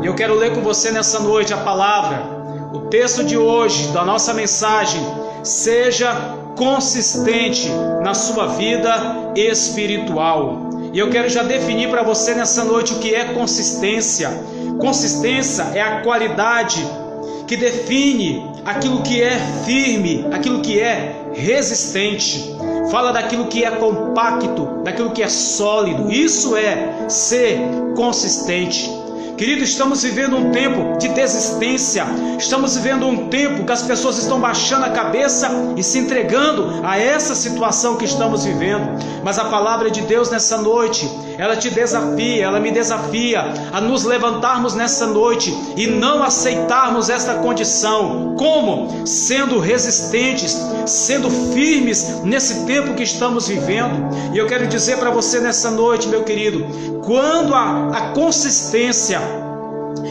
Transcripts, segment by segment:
E eu quero ler com você nessa noite a palavra, o texto de hoje, da nossa mensagem. Seja consistente na sua vida espiritual. E eu quero já definir para você nessa noite o que é consistência. Consistência é a qualidade que define aquilo que é firme, aquilo que é resistente. Fala daquilo que é compacto, daquilo que é sólido. Isso é ser consistente. Querido, estamos vivendo um tempo de desistência. Estamos vivendo um tempo que as pessoas estão baixando a cabeça e se entregando a essa situação que estamos vivendo. Mas a palavra de Deus nessa noite, ela te desafia, ela me desafia a nos levantarmos nessa noite e não aceitarmos esta condição. Como? Sendo resistentes, sendo firmes nesse tempo que estamos vivendo. E eu quero dizer para você nessa noite, meu querido, quando a consistência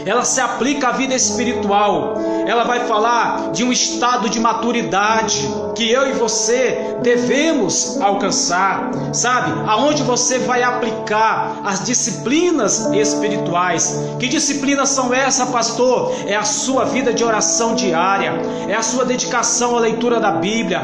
ela se aplica à vida espiritual, ela vai falar de um estado de maturidade que eu e você devemos alcançar, sabe? Aonde você vai aplicar as disciplinas espirituais. Que disciplinas são essas, pastor? É a sua vida de oração diária, é a sua dedicação à leitura da Bíblia,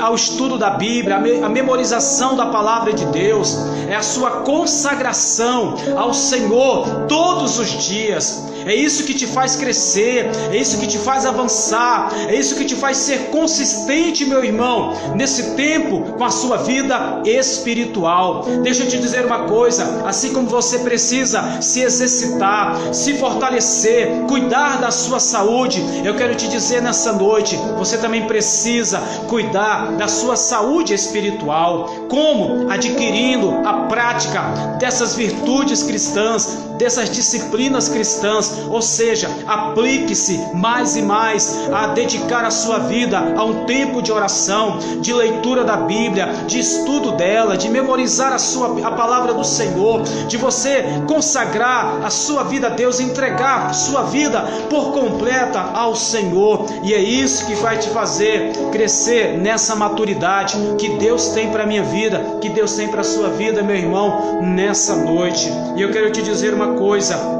ao estudo da Bíblia, a memorização da palavra de Deus, é a sua consagração ao Senhor todos os dias. É isso que te faz crescer, é isso que te faz avançar, é isso que te faz ser consistente, meu irmão, nesse tempo com a sua vida espiritual. Deixa eu te dizer uma coisa, assim como você precisa se exercitar, se fortalecer, cuidar da sua saúde, eu quero te dizer nessa noite, você também precisa cuidar da sua saúde espiritual. Como? Adquirindo a prática dessas virtudes cristãs, dessas disciplinas cristãs. Ou seja, aplique-se mais e mais a dedicar a sua vida a um tempo de oração, de leitura da Bíblia, de estudo dela, de memorizar a palavra do Senhor, de você consagrar a sua vida a Deus, entregar sua vida por completa ao Senhor. E é isso que vai te fazer crescer nessa maturidade que Deus tem para a minha vida, que Deus tem para a sua vida, meu irmão, nessa noite. E eu quero te dizer uma coisa,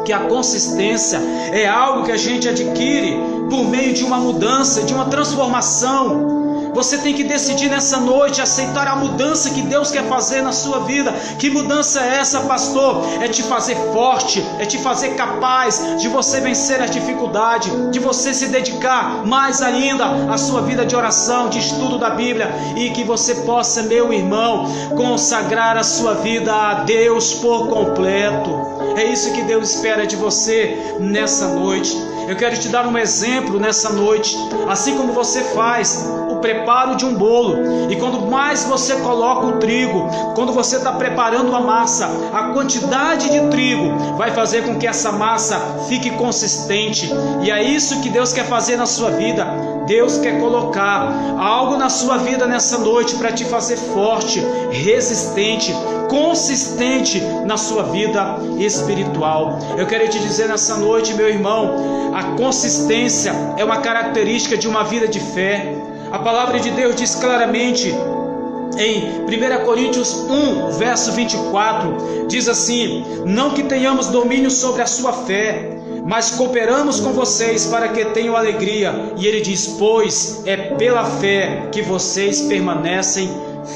que a consistência é algo que a gente adquire por meio de uma mudança, de uma transformação. Você tem que decidir nessa noite aceitar a mudança que Deus quer fazer na sua vida. Que mudança é essa, pastor? É te fazer forte, é te fazer capaz de você vencer a dificuldade, de você se dedicar mais ainda à sua vida de oração, de estudo da Bíblia, e que você possa, meu irmão, consagrar a sua vida a Deus por completo. É isso que Deus espera de você nessa noite. Eu quero te dar um exemplo nessa noite. Assim como você faz o preparo de um bolo, e quando mais você coloca o trigo, quando você está preparando a massa, a quantidade de trigo vai fazer com que essa massa fique consistente. E é isso que Deus quer fazer na sua vida. Deus quer colocar algo na sua vida nessa noite para te fazer forte, resistente, consistente na sua vida espiritual. Eu quero te dizer nessa noite, meu irmão, a consistência é uma característica de uma vida de fé. A palavra de Deus diz claramente em 1 Coríntios 1, verso 24, diz assim: não que tenhamos domínio sobre a sua fé, mas cooperamos com vocês para que tenham alegria. E ele diz: pois é pela fé que vocês permanecem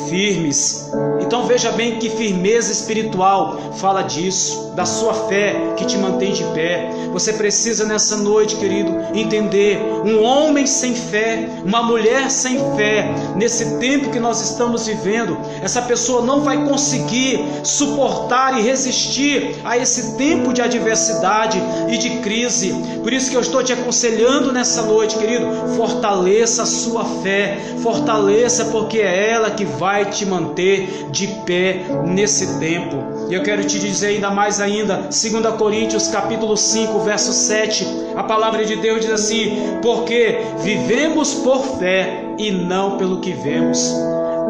firmes. Então veja bem que firmeza espiritual fala disso, da sua fé que te mantém de pé. Você precisa nessa noite, querido, entender: um homem sem fé, uma mulher sem fé, nesse tempo que nós estamos vivendo, essa pessoa não vai conseguir suportar e resistir a esse tempo de adversidade e de crise. Por isso que eu estou te aconselhando nessa noite, querido, fortaleça a sua fé, fortaleça, porque é ela que vai te manter de pé nesse tempo. E eu quero te dizer ainda mais ainda, 2 Coríntios capítulo 5, verso 7, a palavra de Deus diz assim: porque vivemos por fé e não pelo que vemos.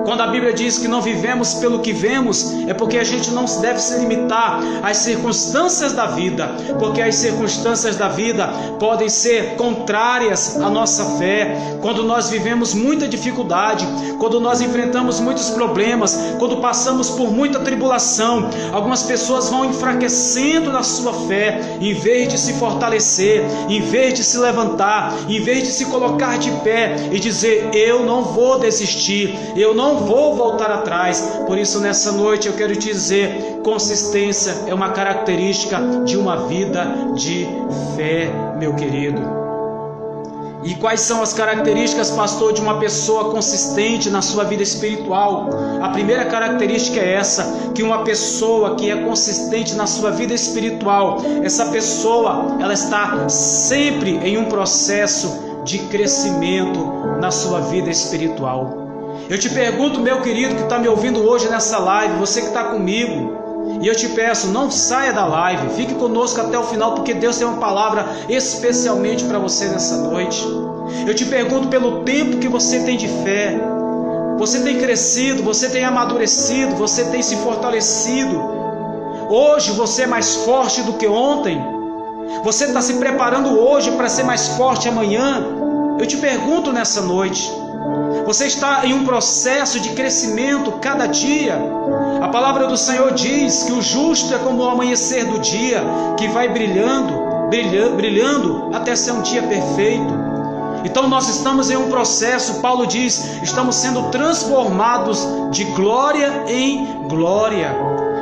Quando a Bíblia diz que não vivemos pelo que vemos, é porque a gente não deve se limitar às circunstâncias da vida, porque as circunstâncias da vida podem ser contrárias à nossa fé. Quando nós vivemos muita dificuldade, quando nós enfrentamos muitos problemas, quando passamos por muita tribulação, algumas pessoas vão enfraquecendo na sua fé, em vez de se fortalecer, em vez de se levantar, em vez de se colocar de pé e dizer: eu não vou desistir, eu não vou voltar atrás. Por isso, nessa noite eu quero te dizer: consistência é uma característica de uma vida de fé, meu querido. E quais são as características, pastor, de uma pessoa consistente na sua vida espiritual? A primeira característica é essa, que uma pessoa que é consistente na sua vida espiritual, essa pessoa, ela está sempre em um processo de crescimento na sua vida espiritual. Eu te pergunto, meu querido que está me ouvindo hoje nessa live, você que está comigo, e eu te peço, não saia da live, fique conosco até o final, porque Deus tem uma palavra especialmente para você nessa noite. Eu te pergunto pelo tempo que você tem de fé. Você tem crescido, você tem amadurecido, você tem se fortalecido. Hoje você é mais forte do que ontem. Você está se preparando hoje para ser mais forte amanhã. Eu te pergunto nessa noite, você está em um processo de crescimento cada dia? A palavra do Senhor diz que o justo é como o amanhecer do dia, que vai brilhando até ser um dia perfeito. Então nós estamos em um processo, Paulo diz, estamos sendo transformados de glória em glória.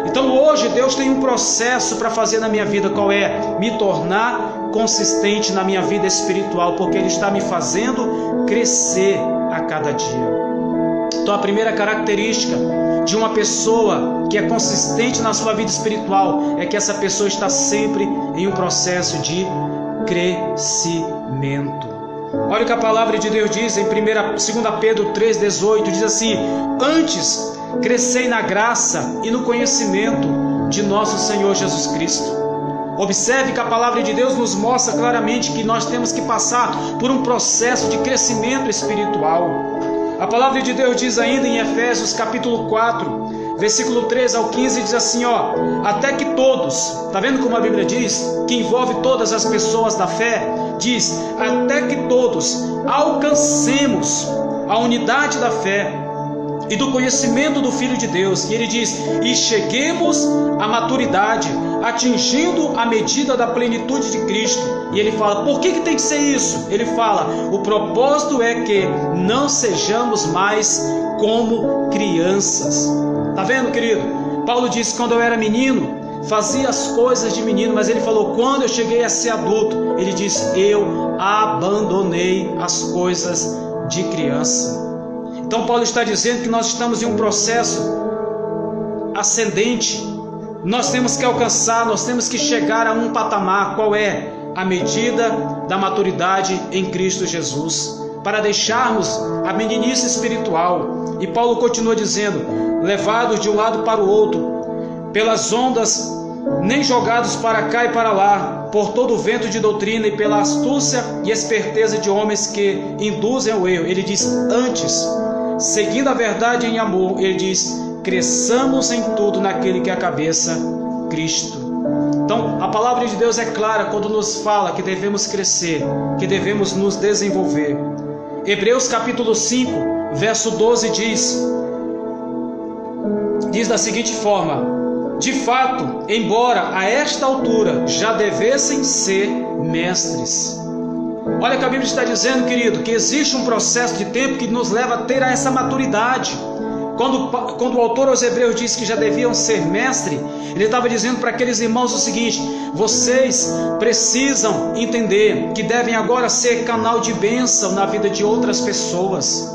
Então hoje Deus tem um processo para fazer na minha vida. Qual é? Me tornar consistente na minha vida espiritual, porque Ele está me fazendo crescer a cada dia. Então a primeira característica de uma pessoa que é consistente na sua vida espiritual é que essa pessoa está sempre em um processo de crescimento. Olha o que a palavra de Deus diz em 2 Pedro 3,18, diz assim: antes crescei na graça e no conhecimento de nosso Senhor Jesus Cristo. Observe que a palavra de Deus nos mostra claramente que nós temos que passar por um processo de crescimento espiritual. A palavra de Deus diz ainda em Efésios capítulo 4, versículo 13 ao 15, diz assim, até que todos, está vendo como a Bíblia diz? Que envolve todas as pessoas da fé, diz, até que todos alcancemos a unidade da fé e do conhecimento do Filho de Deus. E ele diz, e cheguemos à maturidade, atingindo a medida da plenitude de Cristo. E ele fala, por que tem que ser isso? Ele fala, o propósito é que não sejamos mais como crianças. Tá vendo, querido? Paulo disse, quando eu era menino, fazia as coisas de menino, mas ele falou, quando eu cheguei a ser adulto, ele disse, eu abandonei as coisas de criança. Então Paulo está dizendo que nós estamos em um processo ascendente. Nós temos que alcançar, nós temos que chegar a um patamar. Qual é? A medida da maturidade em Cristo Jesus, para deixarmos a meninice espiritual. E Paulo continua dizendo, levados de um lado para o outro, pelas ondas, nem jogados para cá e para lá, por todo o vento de doutrina e pela astúcia e esperteza de homens que induzem ao erro. Ele diz, antes, seguindo a verdade em amor, ele diz, cresçamos em tudo naquele que é a cabeça, Cristo. Então, a palavra de Deus é clara quando nos fala que devemos crescer, que devemos nos desenvolver. Hebreus capítulo 5, verso 12 diz da seguinte forma, de fato, embora a esta altura já devessem ser mestres. Olha o que a Bíblia está dizendo, querido, que existe um processo de tempo que nos leva a ter essa maturidade. Quando o autor aos Hebreus disse que já deviam ser mestre, ele estava dizendo para aqueles irmãos o seguinte, vocês precisam entender que devem agora ser canal de bênção na vida de outras pessoas.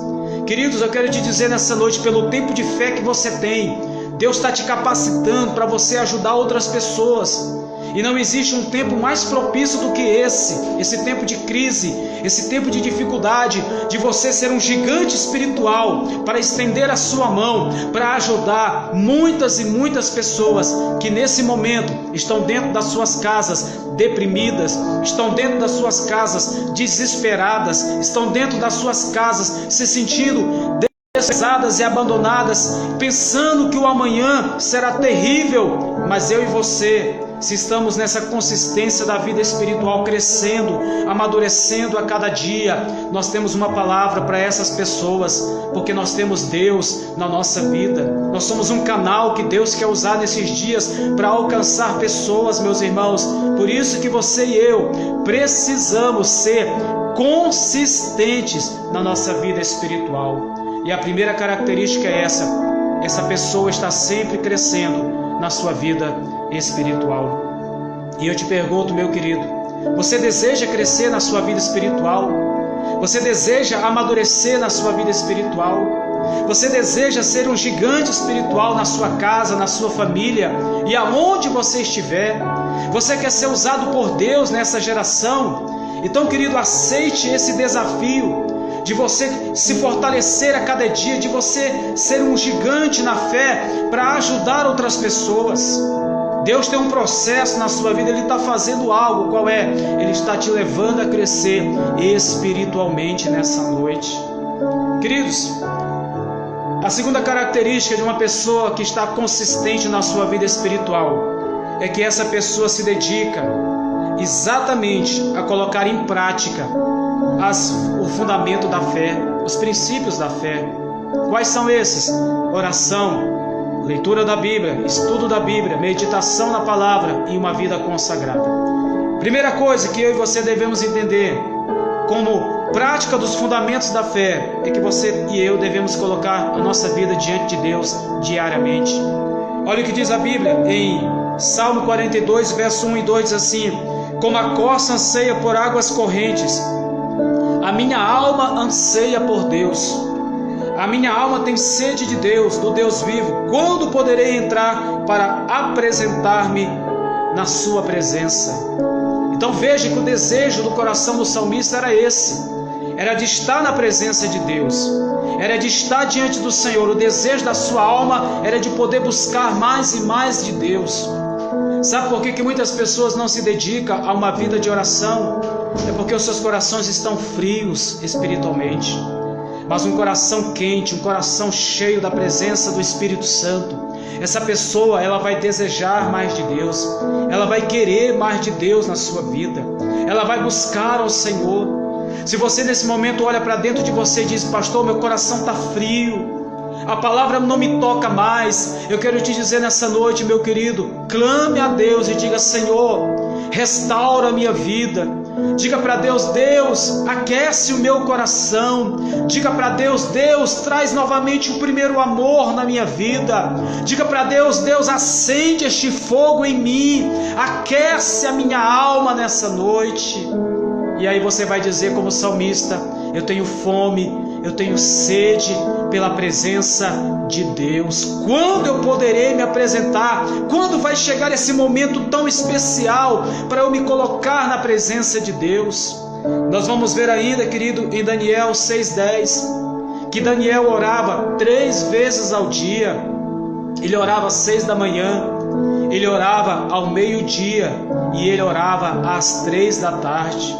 Queridos, eu quero te dizer nessa noite, pelo tempo de fé que você tem, Deus está te capacitando para você ajudar outras pessoas. E não existe um tempo mais propício do que esse tempo de crise, esse tempo de dificuldade, de você ser um gigante espiritual, para estender a sua mão, para ajudar muitas e muitas pessoas que nesse momento estão dentro das suas casas deprimidas, estão dentro das suas casas desesperadas, estão dentro das suas casas se sentindo pesadas e abandonadas, pensando que o amanhã será terrível. Mas eu e você, se estamos nessa consistência da vida espiritual, crescendo, amadurecendo a cada dia, nós temos uma palavra para essas pessoas, porque nós temos Deus na nossa vida. Nós somos um canal que Deus quer usar nesses dias para alcançar pessoas, meus irmãos. Por isso que você e eu precisamos ser consistentes na nossa vida espiritual. E a primeira característica é essa pessoa está sempre crescendo na sua vida espiritual. E eu te pergunto, meu querido, você deseja crescer na sua vida espiritual? Você deseja amadurecer na sua vida espiritual? Você deseja ser um gigante espiritual na sua casa, na sua família e aonde você estiver? Você quer ser usado por Deus nessa geração? Então, querido, aceite esse desafio de você se fortalecer a cada dia, de você ser um gigante na fé para ajudar outras pessoas. Deus tem um processo na sua vida, Ele está fazendo algo. Qual é? Ele está te levando a crescer espiritualmente nessa noite. Queridos, a segunda característica de uma pessoa que está consistente na sua vida espiritual é que essa pessoa se dedica exatamente a colocar em prática o fundamento da fé, os princípios da fé. Quais são esses? Oração, leitura da Bíblia, estudo da Bíblia, meditação na palavra e uma vida consagrada. Primeira coisa que eu e você devemos entender como prática dos fundamentos da fé é que você e eu devemos colocar a nossa vida diante de Deus diariamente. Olha o que diz a Bíblia em Salmo 42, verso 1 e 2, diz assim: como a corça anseia por águas correntes, a minha alma anseia por Deus. A minha alma tem sede de Deus, do Deus vivo. Quando poderei entrar para apresentar-me na sua presença? Então veja que o desejo do coração do salmista era esse. Era de estar na presença de Deus. Era de estar diante do Senhor. O desejo da sua alma era de poder buscar mais e mais de Deus. Sabe por que muitas pessoas não se dedicam a uma vida de oração? É porque os seus corações estão frios espiritualmente. Mas um coração quente, um coração cheio da presença do Espírito Santo, essa pessoa, ela vai desejar mais de Deus, ela vai querer mais de Deus na sua vida, ela vai buscar ao Senhor. Se você nesse momento olha para dentro de você e diz: pastor, meu coração está frio, a palavra não me toca mais, eu quero te dizer nessa noite, meu querido, clame a Deus e diga: Senhor, restaura a minha vida. Diga para Deus: Deus, aquece o meu coração. Diga para Deus: Deus, traz novamente o primeiro amor na minha vida. Diga para Deus: Deus, acende este fogo em mim, aquece a minha alma nessa noite. E aí você vai dizer como salmista: eu tenho fome, eu tenho sede pela presença de Deus. Quando eu poderei me apresentar? Quando vai chegar esse momento tão especial para eu me colocar na presença de Deus? Nós vamos ver ainda, querido, em Daniel 6:10, que Daniel orava 3 vezes ao dia. Ele orava às 6 da manhã, ele orava ao meio-dia e ele orava às 3 da tarde.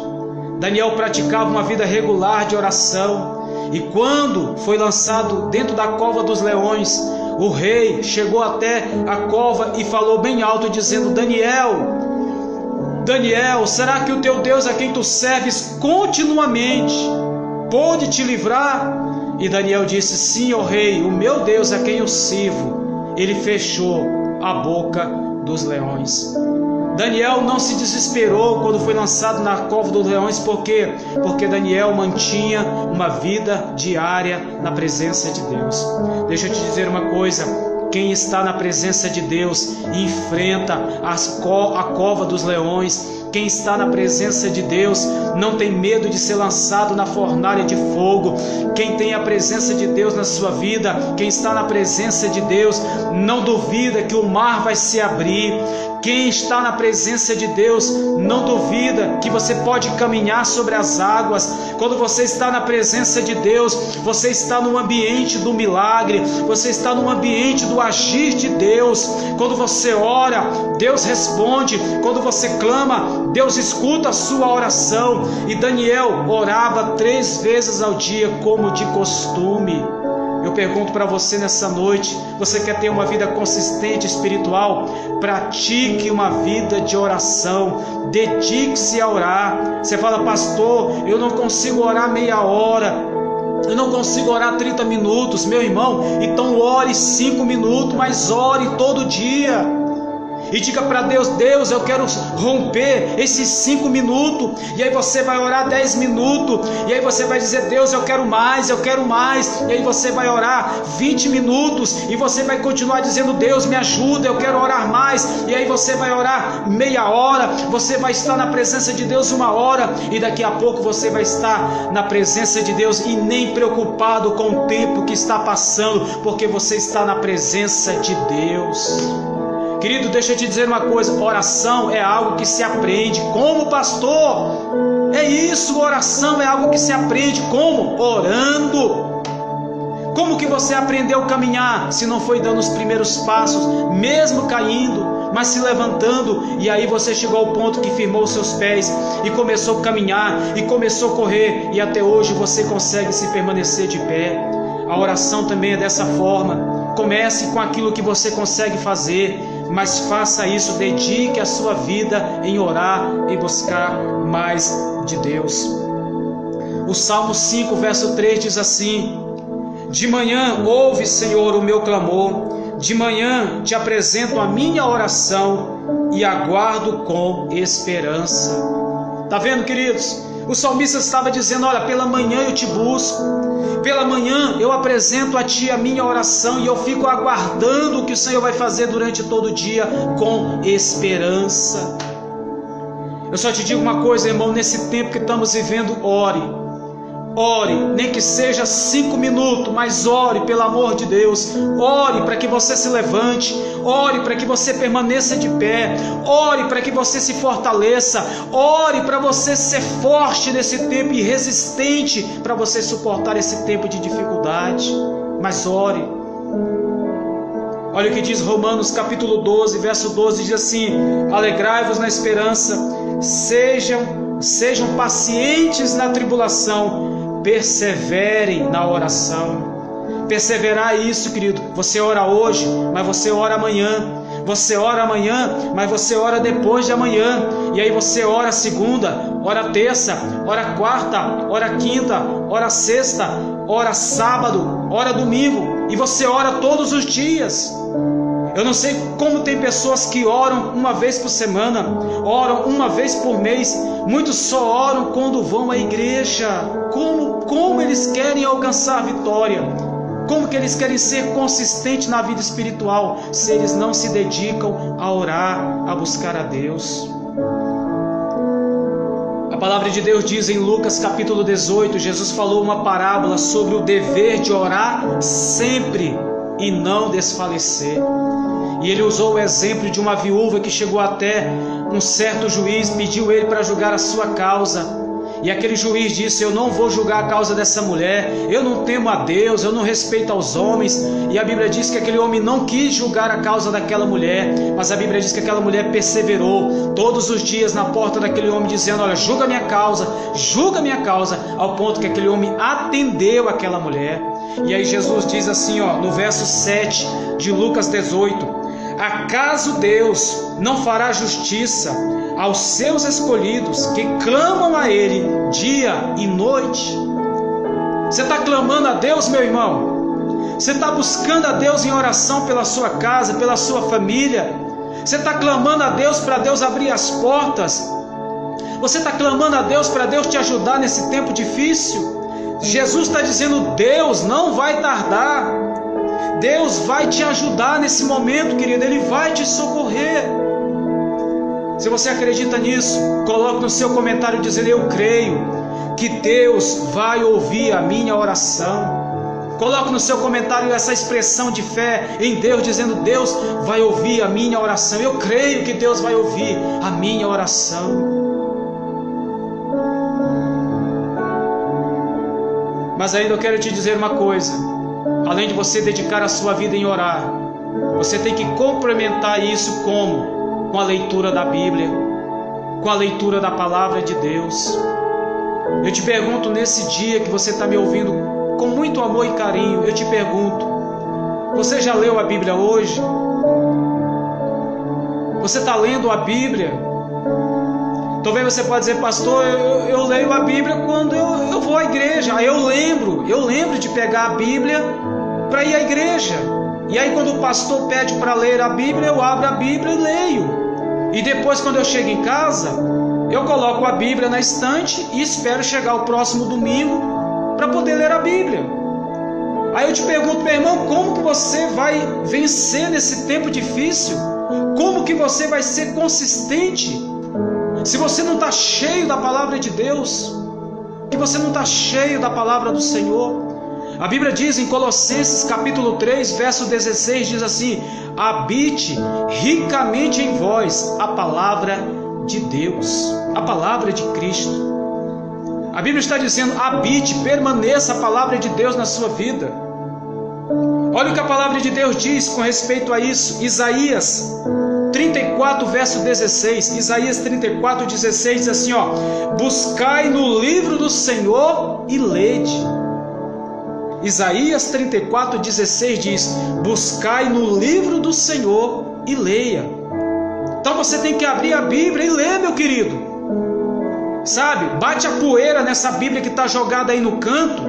Daniel praticava uma vida regular de oração. E quando foi lançado dentro da cova dos leões, o rei chegou até a cova e falou bem alto, dizendo: Daniel, será que o teu Deus a quem tu serves continuamente pôde te livrar? E Daniel disse: sim, ó rei, o meu Deus a quem eu sirvo, ele fechou a boca dos leões. Daniel não se desesperou quando foi lançado na cova dos leões. Por quê? Porque Daniel mantinha uma vida diária na presença de Deus. Deixa eu te dizer uma coisa: quem está na presença de Deus e enfrenta a cova dos leões, quem está na presença de Deus não tem medo de ser lançado na fornalha de fogo. Quem tem a presença de Deus na sua vida, quem está na presença de Deus, não duvida que o mar vai se abrir. Quem está na presença de Deus não duvida que você pode caminhar sobre as águas. Quando você está na presença de Deus, você está no ambiente do milagre, você está no ambiente do agir de Deus. Quando você ora, Deus responde. Quando você clama, Deus escuta a sua oração. E Daniel orava 3 vezes ao dia, como de costume. Eu pergunto para você nessa noite: você quer ter uma vida consistente espiritual? Pratique uma vida de oração, dedique-se a orar. Você fala: pastor, eu não consigo orar meia hora, eu não consigo orar 30 minutos. Meu irmão, então ore 5 minutos, mas ore todo dia. E diga para Deus: Deus, eu quero romper esses 5 minutos. E aí você vai orar 10 minutos. E aí você vai dizer: Deus, eu quero mais, eu quero mais. E aí você vai orar 20 minutos. E você vai continuar dizendo: Deus, me ajuda, eu quero orar mais. E aí você vai orar meia hora. Você vai estar na presença de Deus 1 hora. E daqui a pouco você vai estar na presença de Deus e nem preocupado com o tempo que está passando, porque você está na presença de Deus. Querido, deixa eu te dizer uma coisa: oração é algo que se aprende. Como, pastor? É isso, oração é algo que se aprende. Como? Orando. Como que você aprendeu a caminhar se não foi dando os primeiros passos, mesmo caindo, mas se levantando? E aí você chegou ao ponto que firmou os seus pés e começou a caminhar e começou a correr, e até hoje você consegue se permanecer de pé. A oração também é dessa forma. Comece com aquilo que você consegue fazer, mas faça isso, dedique a sua vida em orar e buscar mais de Deus. O Salmo 5, verso 3 diz assim: de manhã ouve, Senhor, o meu clamor, de manhã te apresento a minha oração e aguardo com esperança. Está vendo, queridos? O salmista estava dizendo: olha, pela manhã eu te busco, pela manhã eu apresento a Ti a minha oração e eu fico aguardando o que o Senhor vai fazer durante todo o dia com esperança. Eu só te digo uma coisa, irmão: nesse tempo que estamos vivendo, ore. Ore, nem que seja 5 minutos, mas ore, pelo amor de Deus. Ore para que você se levante, ore para que você permaneça de pé, ore para que você se fortaleça, ore para você ser forte nesse tempo e resistente para você suportar esse tempo de dificuldade. Mas ore. Olha o que diz Romanos capítulo 12, verso 12, diz assim: alegrai-vos na esperança, sejam pacientes na tribulação, perseverem na oração. Perseverar é isso, querido. Você ora hoje, mas você ora amanhã. Você ora amanhã, mas você ora depois de amanhã. E aí você ora segunda, ora terça, ora quarta, ora quinta, ora sexta, ora sábado, ora domingo. E você ora todos os dias. Eu não sei como tem pessoas que oram uma vez por semana, oram uma vez por mês. Muitos só oram quando vão à igreja. Como eles querem alcançar a vitória? Como que eles querem ser consistentes na vida espiritual se eles não se dedicam a orar, a buscar a Deus? A palavra de Deus diz em Lucas capítulo 18, Jesus falou uma parábola sobre o dever de orar sempre e não desfalecer. E ele usou o exemplo de uma viúva que chegou até um certo juiz, pediu ele para julgar a sua causa. E aquele juiz disse: eu não vou julgar a causa dessa mulher, eu não temo a Deus, eu não respeito aos homens. E a Bíblia diz que aquele homem não quis julgar a causa daquela mulher, mas a Bíblia diz que aquela mulher perseverou todos os dias na porta daquele homem, dizendo: olha, julga minha causa, ao ponto que aquele homem atendeu aquela mulher. E aí Jesus diz assim, no verso 7 de Lucas 18: acaso Deus não fará justiça aos seus escolhidos que clamam a Ele dia e noite? Você está clamando a Deus, meu irmão? Você está buscando a Deus em oração pela sua casa, pela sua família? Você está clamando a Deus para Deus abrir as portas? Você está clamando a Deus para Deus te ajudar nesse tempo difícil? Jesus está dizendo: Deus não vai tardar, Deus vai te ajudar nesse momento, querido, Ele vai te socorrer. Se você acredita nisso, coloque no seu comentário dizendo: eu creio que Deus vai ouvir a minha oração. Coloque no seu comentário essa expressão de fé em Deus, dizendo: Deus vai ouvir a minha oração. Eu creio que Deus vai ouvir a minha oração. Mas ainda eu quero te dizer uma coisa: além de você dedicar a sua vida em orar, você tem que complementar isso como? Com a leitura da Bíblia, com a leitura da Palavra de Deus. Eu te pergunto, nesse dia que você está me ouvindo, com muito amor e carinho, eu te pergunto: você já leu a Bíblia hoje? Você está lendo a Bíblia? Talvez você pode dizer: pastor, eu leio a Bíblia quando eu vou à igreja. Aí eu lembro de pegar a Bíblia para ir à igreja. E aí quando o pastor pede para ler a Bíblia, eu abro a Bíblia e leio. E depois, quando eu chego em casa, eu coloco a Bíblia na estante e espero chegar o próximo domingo para poder ler a Bíblia. Aí eu te pergunto, meu irmão, como que você vai vencer nesse tempo difícil? Como que você vai ser consistente se você não está cheio da palavra de Deus? Que você não está cheio da palavra do Senhor? A Bíblia diz em Colossenses capítulo 3, verso 16, diz assim: habite ricamente em vós a palavra de Deus, a palavra de Cristo. A Bíblia está dizendo: habite, permaneça a palavra de Deus na sua vida. Olha o que a palavra de Deus diz com respeito a isso. Isaías 34, verso 16. Isaías 34, 16 diz assim, ó: buscai no livro do Senhor e lede. Isaías 34, 16 diz: buscai no livro do Senhor e leia. Então você tem que abrir a Bíblia e ler, meu querido. Sabe, bate a poeira nessa Bíblia que está jogada aí no canto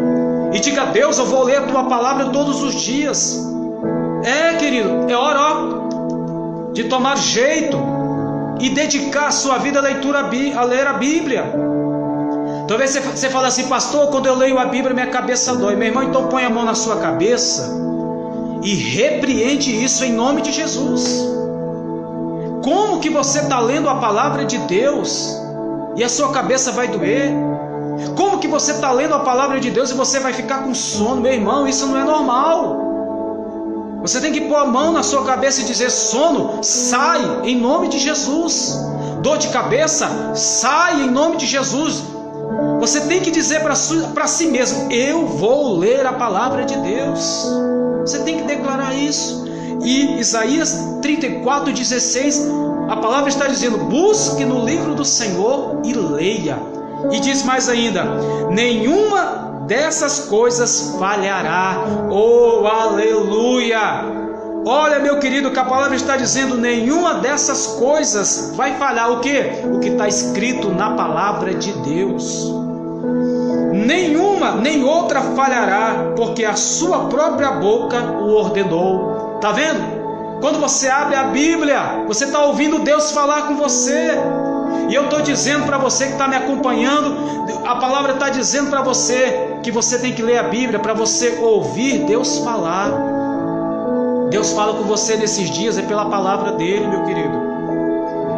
e diga: Deus, eu vou ler a tua palavra todos os dias. Querido, é hora de tomar jeito e dedicar a sua vida a ler a Bíblia. Talvez você fale assim: pastor, quando eu leio a Bíblia minha cabeça dói. Meu irmão, então põe a mão na sua cabeça e repreende isso em nome de Jesus. Como que você está lendo a palavra de Deus e a sua cabeça vai doer? Como que você está lendo a palavra de Deus e você vai ficar com sono? Meu irmão, isso não é normal. Você tem que pôr a mão na sua cabeça e dizer: sono, sai em nome de Jesus. Dor de cabeça, sai em nome de Jesus. Você tem que dizer para si mesmo: eu vou ler a palavra de Deus. Você tem que declarar isso. E Isaías 34, 16, a palavra está dizendo: busque no livro do Senhor e leia. E diz mais ainda: nenhuma dessas coisas falhará. Oh, aleluia! Olha, meu querido, que a palavra está dizendo: nenhuma dessas coisas vai falhar. O que? O que está escrito na palavra de Deus. Nenhuma, nem outra falhará, porque a sua própria boca o ordenou. Está vendo? Quando você abre a Bíblia, você está ouvindo Deus falar com você. E eu estou dizendo para você que está me acompanhando, a palavra está dizendo para você que você tem que ler a Bíblia para você ouvir Deus falar. Deus fala com você nesses dias, é pela palavra dele, meu querido.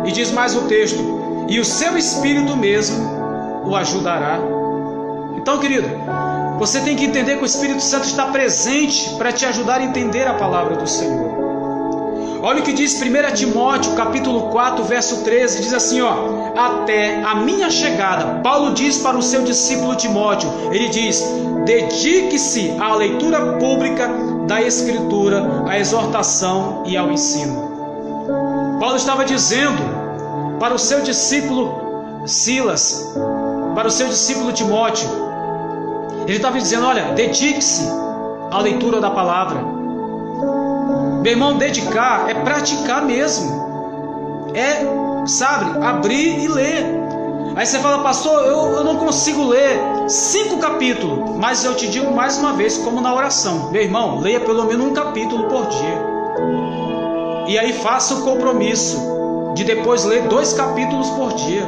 E diz mais o texto: e o seu Espírito mesmo o ajudará. Então, querido, você tem que entender que o Espírito Santo está presente para te ajudar a entender a palavra do Senhor. Olha o que diz 1 Timóteo capítulo 4, verso 13, diz assim, ó: até a minha chegada, Paulo diz para o seu discípulo Timóteo, ele diz: dedique-se à leitura pública da Escritura, à exortação e ao ensino. Paulo estava dizendo para o seu discípulo Silas, para o seu discípulo Timóteo, ele estava dizendo: olha, dedique-se à leitura da palavra. Meu irmão, dedicar é praticar mesmo. Sabe, abrir e ler. Aí você fala: pastor, eu não consigo ler 5 capítulos. Mas eu te digo mais uma vez, como na oração: meu irmão, leia pelo menos um capítulo por dia. E aí faça o compromisso de depois ler 2 capítulos por dia.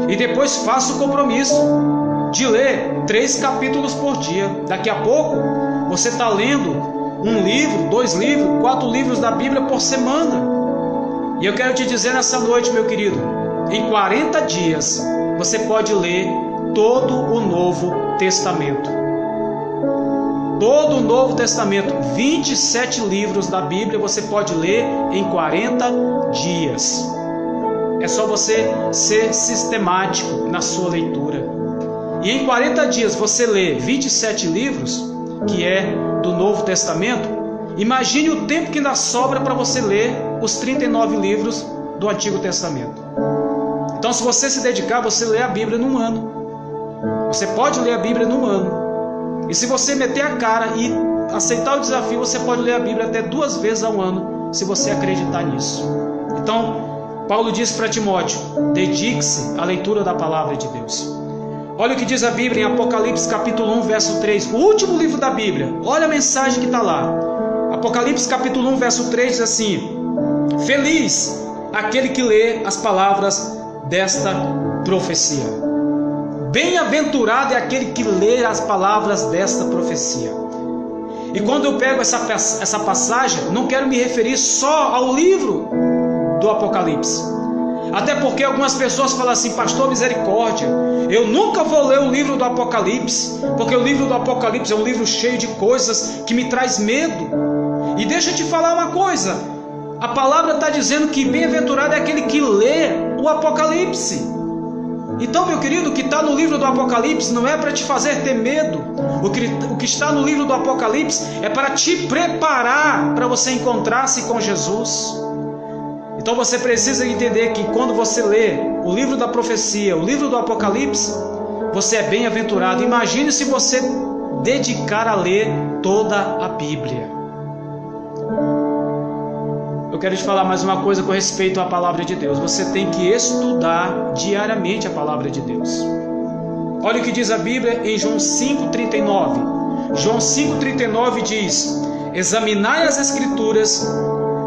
E depois faça o compromisso de ler 3 capítulos por dia. Daqui a pouco você está lendo 1 livro, 2 livros, 4 livros da Bíblia por semana. E eu quero te dizer nessa noite, meu querido, em 40 dias você pode ler todo o Novo Testamento. Todo o Novo Testamento, 27 livros da Bíblia você pode ler em 40 dias. É só você ser sistemático na sua leitura. E em 40 dias você lê 27 livros, que é do Novo Testamento. Imagine o tempo que ainda sobra para você ler os 39 livros do Antigo Testamento. Então, se você se dedicar, você lê a Bíblia num ano. Você pode ler a Bíblia num ano. E se você meter a cara e aceitar o desafio, você pode ler a Bíblia até 2 vezes ao ano, se você acreditar nisso. Então, Paulo diz para Timóteo: dedique-se à leitura da palavra de Deus. Olha o que diz a Bíblia em Apocalipse capítulo 1, verso 3, o último livro da Bíblia. Olha a mensagem que está lá. Apocalipse capítulo 1, verso 3 diz assim: feliz aquele que lê as palavras desta profecia. Bem-aventurado é aquele que lê as palavras desta profecia. E quando eu pego essa passagem, não quero me referir só ao livro do Apocalipse. Até porque algumas pessoas falam assim: pastor, misericórdia, eu nunca vou ler o livro do Apocalipse, porque o livro do Apocalipse é um livro cheio de coisas que me traz medo. E deixa eu te falar uma coisa, a palavra está dizendo que bem-aventurado é aquele que lê o Apocalipse. Então, meu querido, o que está no livro do Apocalipse não é para te fazer ter medo. O que está no livro do Apocalipse é para te preparar para você encontrar-se com Jesus. Então você precisa entender que quando você lê o livro da profecia, o livro do Apocalipse, você é bem-aventurado. Imagine se você dedicar a ler toda a Bíblia. Eu quero te falar mais uma coisa com respeito à palavra de Deus. Você tem que estudar diariamente a palavra de Deus. Olha o que diz a Bíblia em João 5,39. João 5,39 diz: examinai as Escrituras,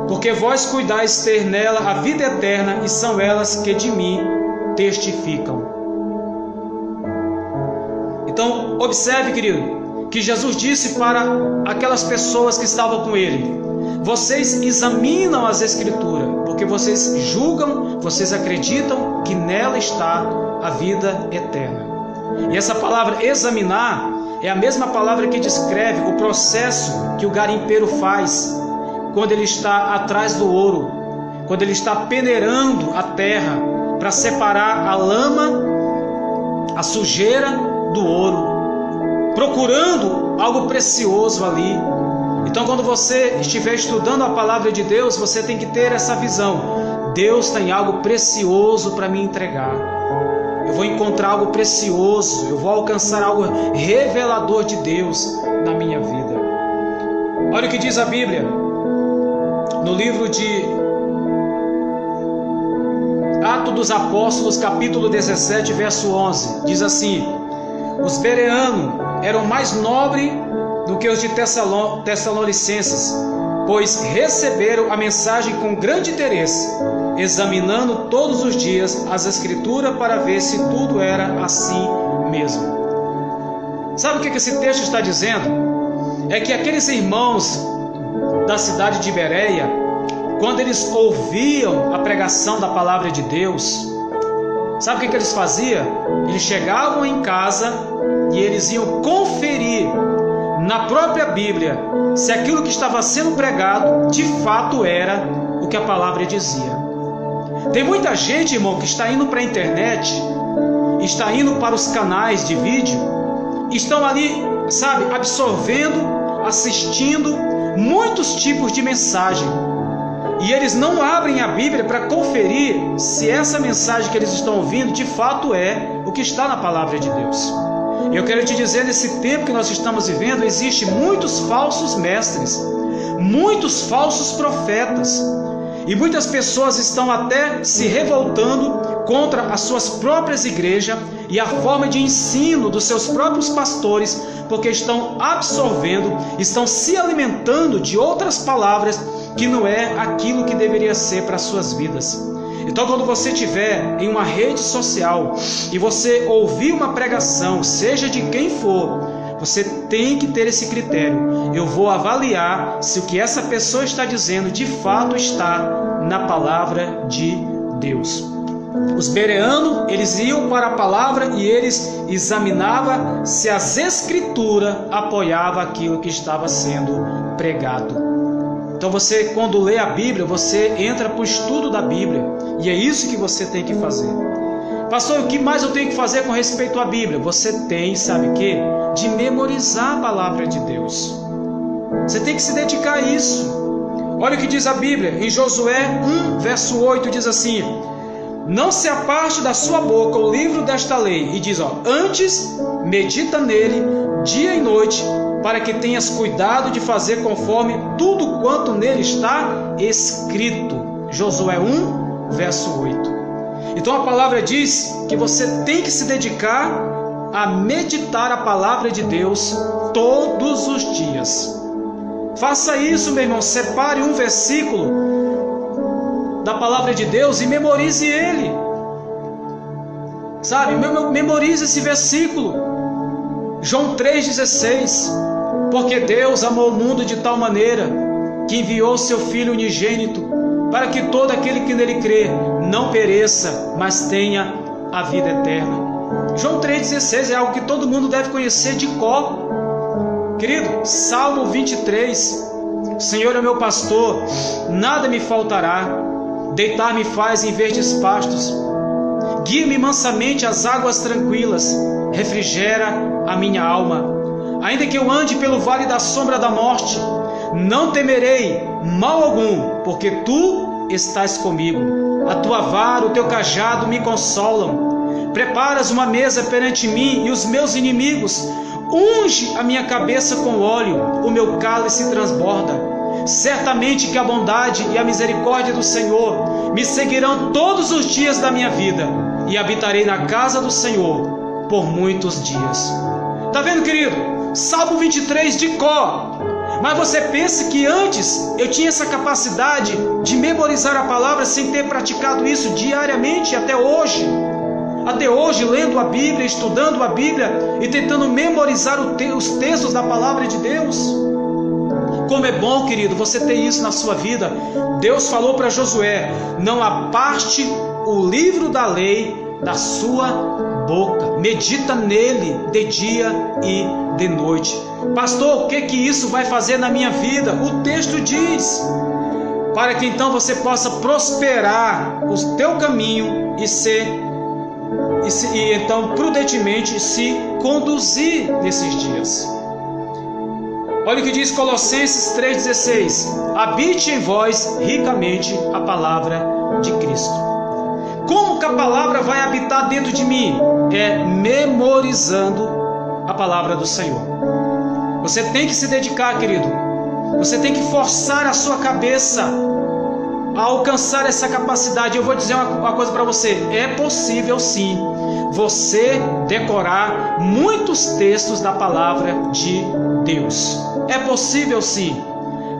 porque vós cuidais ter nela a vida eterna, e são elas que de mim testificam. Então, observe, querido, que Jesus disse para aquelas pessoas que estavam com ele: vocês examinam as Escrituras, porque vocês julgam, vocês acreditam que nela está a vida eterna. E essa palavra examinar é a mesma palavra que descreve o processo que o garimpeiro faz quando ele está atrás do ouro, quando ele está peneirando a terra para separar a lama, a sujeira do ouro, procurando algo precioso ali. Então, quando você estiver estudando a palavra de Deus, você tem que ter essa visão: Deus tem algo precioso para me entregar. Eu vou encontrar algo precioso, eu vou alcançar algo revelador de Deus na minha vida. Olha o que diz a Bíblia no livro de Atos dos Apóstolos, capítulo 17, verso 11. Diz assim: os bereanos eram mais nobres do que os de Tessalonicenses, pois receberam a mensagem com grande interesse, examinando todos os dias as Escrituras para ver se tudo era assim mesmo. Sabe o que esse texto está dizendo? É que aqueles irmãos da cidade de Bereia, quando eles ouviam a pregação da palavra de Deus, sabe o que eles faziam? Eles chegavam em casa e eles iam conferir na própria Bíblia se aquilo que estava sendo pregado de fato era o que a palavra dizia. Tem muita gente, irmão, que está indo para a internet, está indo para os canais de vídeo, estão ali, sabe, absorvendo, assistindo muitos tipos de mensagem, e eles não abrem a Bíblia para conferir se essa mensagem que eles estão ouvindo de fato é o que está na palavra de Deus. Eu quero te dizer, nesse tempo que nós estamos vivendo, existem muitos falsos mestres, muitos falsos profetas, e muitas pessoas estão até se revoltando contra as suas próprias igrejas e a forma de ensino dos seus próprios pastores, porque estão absorvendo, estão se alimentando de outras palavras que não é aquilo que deveria ser para as suas vidas. Então, quando você estiver em uma rede social e você ouvir uma pregação, seja de quem for, você tem que ter esse critério: eu vou avaliar se o que essa pessoa está dizendo de fato está na palavra de Deus. Os bereanos, eles iam para a palavra e eles examinavam se as Escrituras apoiavam aquilo que estava sendo pregado. Então você, quando lê a Bíblia, você entra para o estudo da Bíblia, e é isso que você tem que fazer. Pastor, o que mais eu tenho que fazer com respeito à Bíblia? Você tem, sabe o quê? De memorizar a palavra de Deus. Você tem que se dedicar a isso. Olha o que diz a Bíblia em Josué 1, verso 8, diz assim: não se aparte da sua boca o livro desta lei, e diz, antes medita nele dia e noite, para que tenhas cuidado de fazer conforme tudo quanto nele está escrito. Josué 1, verso 8. Então a palavra diz que você tem que se dedicar a meditar a palavra de Deus todos os dias. Faça isso, meu irmão, separe um versículo da palavra de Deus e memorize ele. Sabe, memorize esse versículo. João 3,16. Porque Deus amou o mundo de tal maneira que enviou seu Filho unigênito, para que todo aquele que nele crê não pereça, mas tenha a vida eterna. João 3,16 é algo que todo mundo deve conhecer de cor. Querido, Salmo 23. O Senhor é meu pastor, nada me faltará. Deitar-me faz em verdes pastos. Guia-me mansamente às águas tranquilas. Refrigera a minha alma. Ainda que eu ande pelo vale da sombra da morte, não temerei mal algum, porque tu estás comigo. A tua vara, o teu cajado me consolam. Preparas uma mesa perante mim e os meus inimigos. Unge a minha cabeça com óleo, o meu cálice transborda. Certamente que a bondade e a misericórdia do Senhor me seguirão todos os dias da minha vida, e habitarei na casa do Senhor por muitos dias. Está vendo, querido? Salmo 23 de cor. Mas você pensa que antes eu tinha essa capacidade de memorizar a palavra sem ter praticado isso diariamente até hoje? Até hoje, lendo a Bíblia, estudando a Bíblia e tentando memorizar os textos da palavra de Deus? Como é bom, querido, você ter isso na sua vida. Deus falou para Josué: não aparte o livro da lei da sua boca, medita nele de dia e de noite. Pastor, o que isso vai fazer na minha vida? O texto diz: para que então você possa prosperar o teu caminho e então prudentemente se conduzir nesses dias. Olha o que diz Colossenses 3,16: habite em vós ricamente a palavra de Cristo. Como que a palavra vai habitar dentro de mim? É memorizando a palavra do Senhor. Você tem que se dedicar, querido. Você tem que forçar a sua cabeça a alcançar essa capacidade. Eu vou dizer uma coisa para você: é possível sim você decorar muitos textos da palavra de Deus. É possível sim.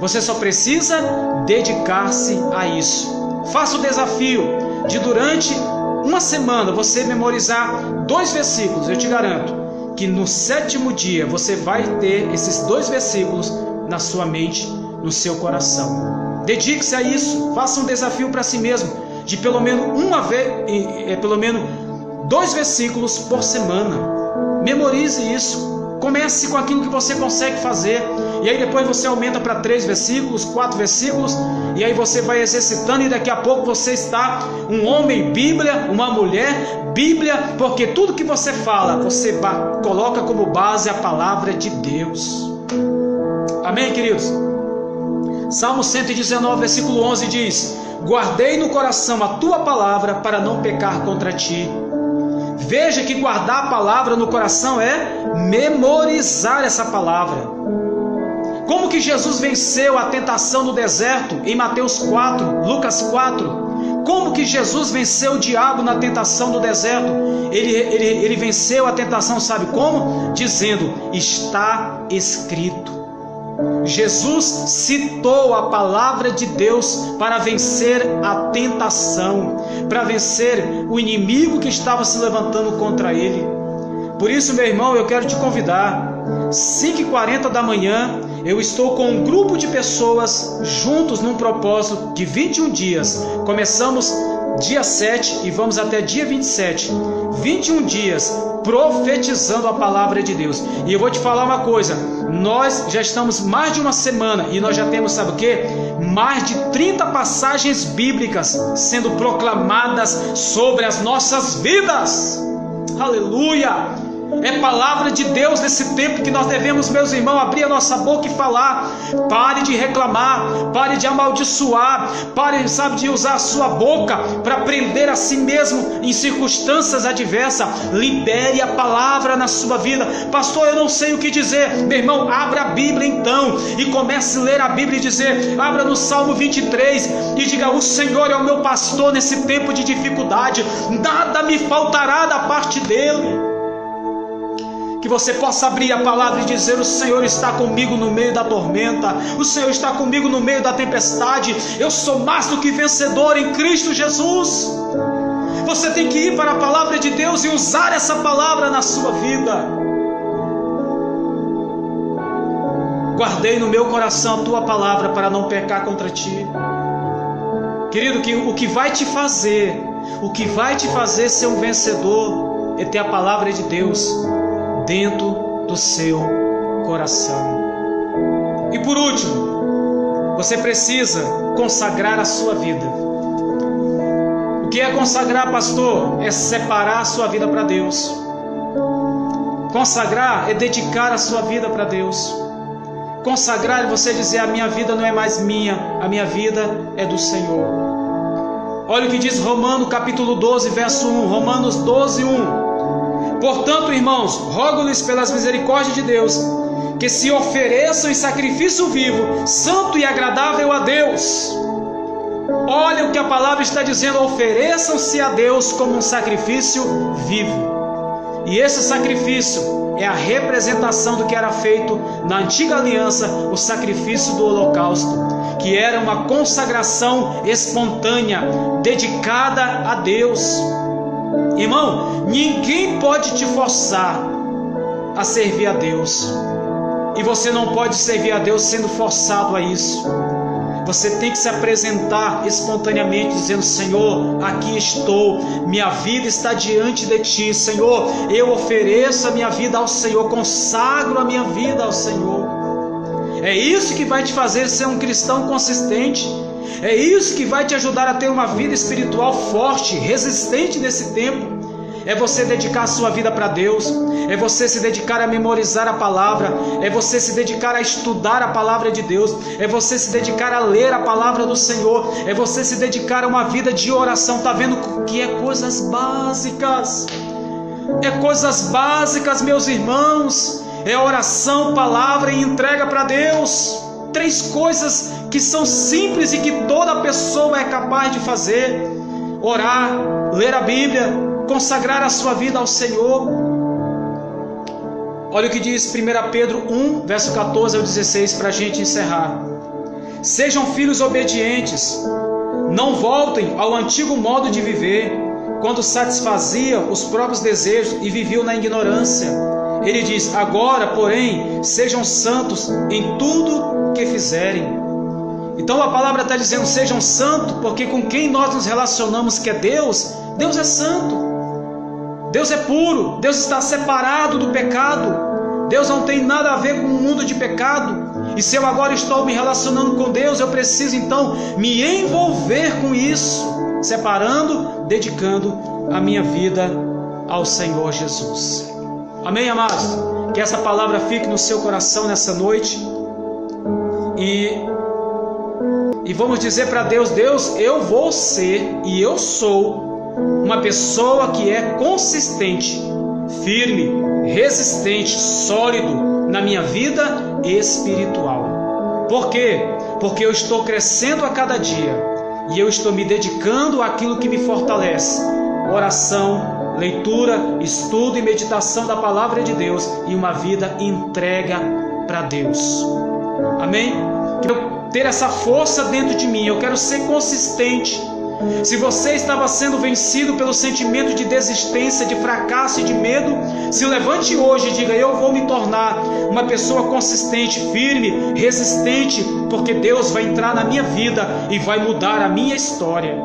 Você só precisa dedicar-se a isso. Faça o desafio de durante uma semana você memorizar 2 versículos. Eu te garanto que no 7º dia você vai ter esses 2 versículos na sua mente, no seu coração. Dedique-se a isso. Faça um desafio para si mesmo de pelo menos 2 versículos por semana. Memorize isso. Comece com aquilo que você consegue fazer, e aí depois você aumenta para 3 versículos, 4 versículos, e aí você vai exercitando, e daqui a pouco você está um homem Bíblia, uma mulher Bíblia, porque tudo que você fala, você coloca como base a palavra de Deus. Amém, queridos? Salmo 119, versículo 11 diz: guardei no coração a tua palavra para não pecar contra ti. Veja que guardar a palavra no coração é memorizar essa palavra. Como que Jesus venceu a tentação no deserto em Mateus 4, Lucas 4? Como que Jesus venceu o diabo na tentação do deserto? Ele venceu a tentação, sabe como? Dizendo: está escrito. Jesus citou a palavra de Deus para vencer a tentação, para vencer o inimigo que estava se levantando contra ele. Por isso, meu irmão, eu quero te convidar. 5h40 da manhã, eu estou com um grupo de pessoas juntos num propósito de 21 dias. Começamos dia 7 e vamos até dia 27. 21 dias profetizando a palavra de Deus. E eu vou te falar uma coisa: nós já estamos mais de uma semana e nós já temos, sabe o que? Mais de 30 passagens bíblicas sendo proclamadas sobre as nossas vidas. Aleluia! É palavra de Deus nesse tempo que nós devemos, meus irmãos, abrir a nossa boca e falar. Pare de reclamar, pare de amaldiçoar, pare, sabe, de usar a sua boca para prender a si mesmo em circunstâncias adversas. Libere a palavra na sua vida. Pastor, eu não sei o que dizer. Meu irmão, abra a Bíblia então e comece a ler a Bíblia e dizer, abra no Salmo 23 e diga, o Senhor é o meu pastor nesse tempo de dificuldade, nada me faltará da parte dele. Que você possa abrir a palavra e dizer, o Senhor está comigo no meio da tormenta, o Senhor está comigo no meio da tempestade, eu sou mais do que vencedor em Cristo Jesus. Você tem que ir para a palavra de Deus e usar essa palavra na sua vida. Guardei no meu coração a tua palavra para não pecar contra ti. Querido, o que vai te fazer ser um vencedor é ter a palavra de Deus dentro do seu coração. E por último, você precisa consagrar a sua vida. O que é consagrar, pastor? É separar a sua vida para Deus. Consagrar é dedicar a sua vida para Deus. Consagrar é você dizer, a minha vida não é mais minha, a minha vida é do Senhor. Olha o que diz Romanos capítulo 12, verso 1, Romanos 12, 1. Portanto, irmãos, rogo-lhes pelas misericórdias de Deus, que se ofereçam em sacrifício vivo, santo e agradável a Deus. Olha o que a palavra está dizendo, ofereçam-se a Deus como um sacrifício vivo. E esse sacrifício é a representação do que era feito na antiga aliança, o sacrifício do holocausto, que era uma consagração espontânea, dedicada a Deus. Irmão, ninguém pode te forçar a servir a Deus, e você não pode servir a Deus sendo forçado a isso. Você tem que se apresentar espontaneamente, dizendo, Senhor, aqui estou, minha vida está diante de ti, Senhor, eu ofereço a minha vida ao Senhor, consagro a minha vida ao Senhor. É isso que vai te fazer ser um cristão consistente. É isso que vai te ajudar a ter uma vida espiritual forte, resistente nesse tempo. É você dedicar a sua vida para Deus, é você se dedicar a memorizar a palavra, é você se dedicar a estudar a palavra de Deus, é você se dedicar a ler a palavra do Senhor, é você se dedicar a uma vida de oração. Está vendo que é coisas básicas? É coisas básicas, meus irmãos. É oração, palavra e entrega para Deus. 3 coisas que são simples e que toda pessoa é capaz de fazer: orar, ler a Bíblia, consagrar a sua vida ao Senhor. Olha o que diz 1 Pedro 1, verso 14 ao 16, para a gente encerrar. Sejam filhos obedientes, não voltem ao antigo modo de viver, quando satisfaziam os próprios desejos e viviam na ignorância. Ele diz, agora, porém, sejam santos em tudo que fizerem. Então a palavra está dizendo, sejam santos, porque com quem nós nos relacionamos, que é Deus, Deus é santo, Deus é puro, Deus está separado do pecado, Deus não tem nada a ver com o mundo de pecado. E se eu agora estou me relacionando com Deus, eu preciso então me envolver com isso, separando, dedicando a minha vida ao Senhor Jesus. Amém, amados? Que essa palavra fique no seu coração nessa noite. E vamos dizer para Deus, Deus, eu vou ser e eu sou uma pessoa que é consistente, firme, resistente, sólido na minha vida espiritual. Por quê? Porque eu estou crescendo a cada dia e eu estou me dedicando àquilo que me fortalece: oração, leitura, estudo e meditação da palavra de Deus e uma vida entrega para Deus. Amém? Quero ter essa força dentro de mim, eu quero ser consistente. Se você estava sendo vencido pelo sentimento de desistência, de fracasso e de medo, se levante hoje e diga, eu vou me tornar uma pessoa consistente, firme, resistente, porque Deus vai entrar na minha vida e vai mudar a minha história.